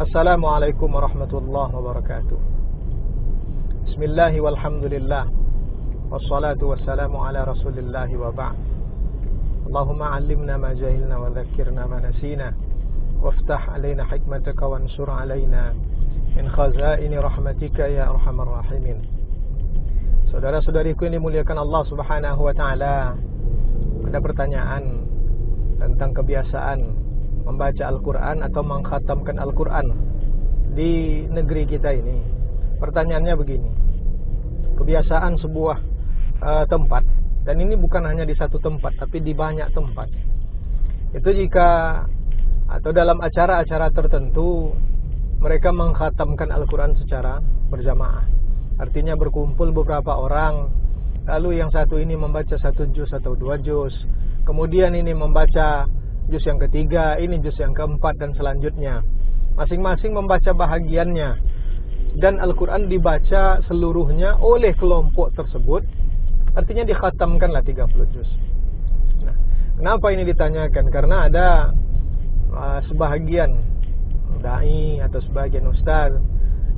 Assalamualaikum warahmatullahi wabarakatuh. Bismillahi walhamdulillah, wassalatu wassalamu ala rasulillahi wa ba'd. Allahumma allimna ma jahilna wa dhakkirna ma nasina, waftah alaina hikmataka wansur alaina min khazaini rahmatika ya arhamar rahimin. Saudara-saudariku yang dimuliakan Allah subhanahu wa ta'ala, ada pertanyaan tentang kebiasaan membaca Al-Quran atau mengkhatamkan Al-Quran di negeri kita ini. Pertanyaannya begini, kebiasaan sebuah tempat, dan ini bukan hanya di satu tempat tapi di banyak tempat, itu jika atau dalam acara-acara tertentu mereka mengkhatamkan Al-Quran secara berjamaah. Artinya berkumpul beberapa orang, lalu yang satu ini membaca 1 juz atau 2 juz, kemudian ini membaca juz yang ketiga, ini juz yang keempat, dan selanjutnya masing-masing membaca bahagiannya, dan Al-Quran dibaca seluruhnya oleh kelompok tersebut. Artinya dikhatamkanlah 30 juz. Nah, kenapa ini ditanyakan? Karena ada sebahagian dai atau sebagian ustaz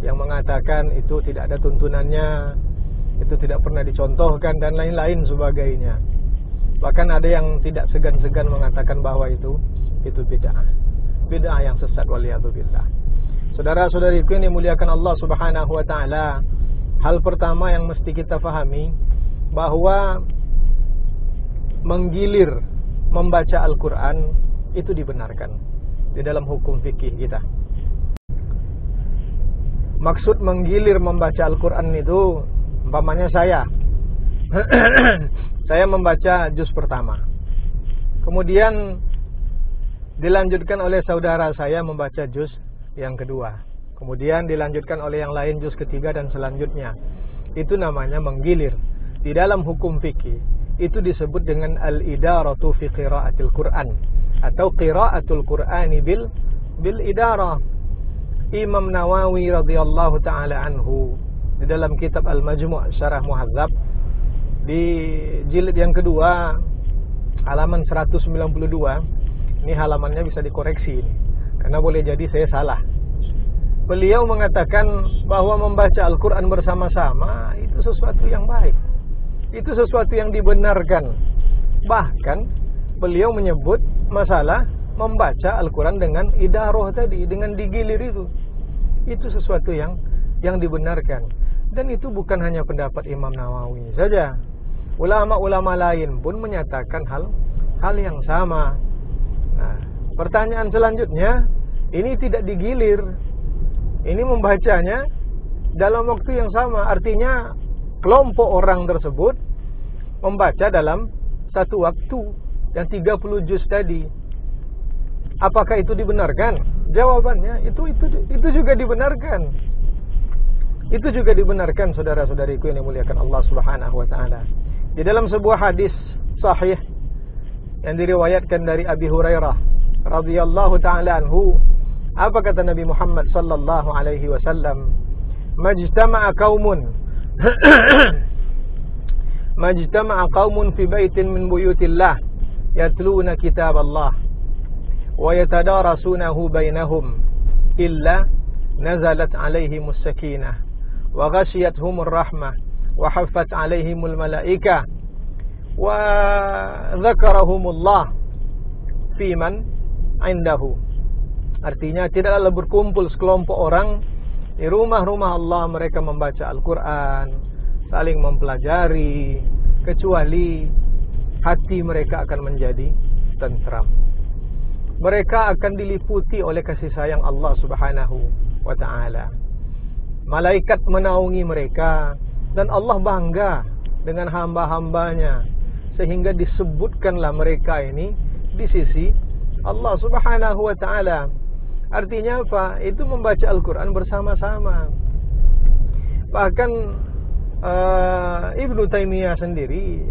yang mengatakan itu tidak ada tuntunannya, itu tidak pernah dicontohkan, dan lain-lain sebagainya. Bahkan ada yang tidak segan-segan mengatakan bahwa itu bid'ah yang sesat, waliyadzubillah. Saudara-saudariku yang dimuliakan Allah subhanahu wa ta'ala, hal pertama yang mesti kita fahami bahwa menggilir membaca Al-Quran itu dibenarkan di dalam hukum fikih kita. Maksud menggilir membaca Al-Quran itu, umpamanya saya saya membaca juz pertama, kemudian dilanjutkan oleh saudara saya membaca juz yang kedua, kemudian dilanjutkan oleh yang lain juz ketiga, dan selanjutnya. Itu namanya menggilir. Di dalam hukum fikih itu disebut dengan al-idaratu fi qiraatil Quran, atau qiraatul Qur'ani bil idarah. Imam Nawawi radhiyallahu taala anhu di dalam kitab Al-Majmu' Syarah Muhadzab di jilid yang kedua halaman 192, ini halamannya bisa dikoreksi ini, karena boleh jadi saya salah. Beliau mengatakan bahwa membaca Al-Quran bersama-sama itu sesuatu yang baik, itu sesuatu yang dibenarkan. Bahkan beliau menyebut masalah membaca Al-Quran dengan idaroh tadi, dengan digilir itu sesuatu yang dibenarkan. Dan itu bukan hanya pendapat Imam Nawawi saja. Ulama-ulama lain pun menyatakan hal yang sama. Nah, pertanyaan selanjutnya, ini tidak digilir, ini membacanya dalam waktu yang sama. Artinya kelompok orang tersebut membaca dalam satu waktu yang 30 juz tadi. Apakah itu dibenarkan? Jawabannya itu juga dibenarkan. Itu juga dibenarkan, saudara-saudariku yang dimuliakan Allah subhanahu wa ta'ala. Di dalam sebuah hadis sahih yang diriwayatkan dari Abi Hurairah radhiyallahu ta'ala anhu, apa kata Nabi Muhammad sallallahu alaihi wasallam? Majtama'a qaumun fi baitin min buyutillah yatluna kitab Allah wa yatadarasunahu bainahum illa nazalat alaihimus sakinah wa ghashiyatuhumur rahmah wa haffat alaihimul malaikah wa dzakarahumullah fi man indahu. Artinya tidaklah berkumpul sekelompok orang di rumah-rumah Allah, mereka membaca Al-Quran, saling mempelajari, kecuali hati mereka akan menjadi tentram. Mereka akan diliputi oleh kasih sayang Allah subhanahu wa ta'ala. Malaikat menaungi mereka, dan Allah bangga dengan hamba-hambanya, sehingga disebutkanlah mereka ini di sisi Allah subhanahu wa ta'ala. Artinya apa? Itu membaca Al-Quran bersama-sama. Bahkan Ibnu Taimiyah sendiri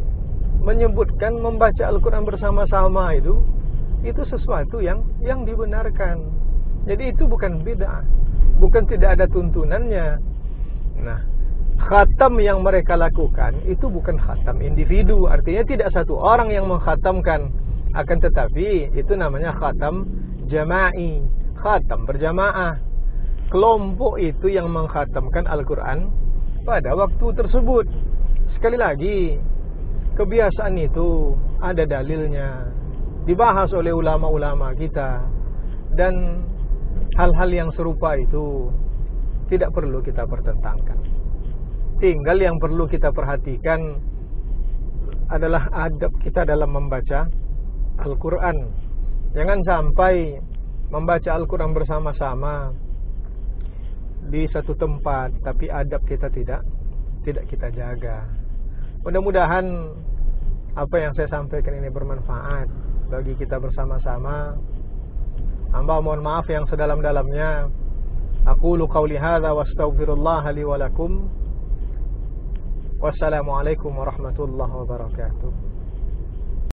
menyebutkan membaca Al-Quran bersama-sama itu sesuatu yang dibenarkan. Jadi itu bukan bid'ah, bukan tidak ada tuntunannya. Nah, khatam yang mereka lakukan itu bukan khatam individu, artinya tidak satu orang yang mengkhatamkan, akan tetapi itu namanya khatam jama'i, khatam berjamaah. kelompok itu yang mengkhatamkan Al-Quran pada waktu tersebut. Sekali lagi, kebiasaan itu ada dalilnya, dibahas oleh ulama-ulama kita, dan hal-hal yang serupa itu tidak perlu kita pertentangkan. Tinggal yang perlu kita perhatikan adalah adab kita dalam membaca Al-Quran. Jangan sampai membaca Al-Quran bersama-sama di satu tempat, tapi adab kita tidak kita jaga. Mudah-mudahan apa yang saya sampaikan ini bermanfaat bagi kita bersama-sama. Hamba mohon maaf yang sedalam-dalamnya. Aqulu qawli hadza wa astaghfirullah li wa lakum. Wassalamualaikum warahmatullahi wabarakatuh.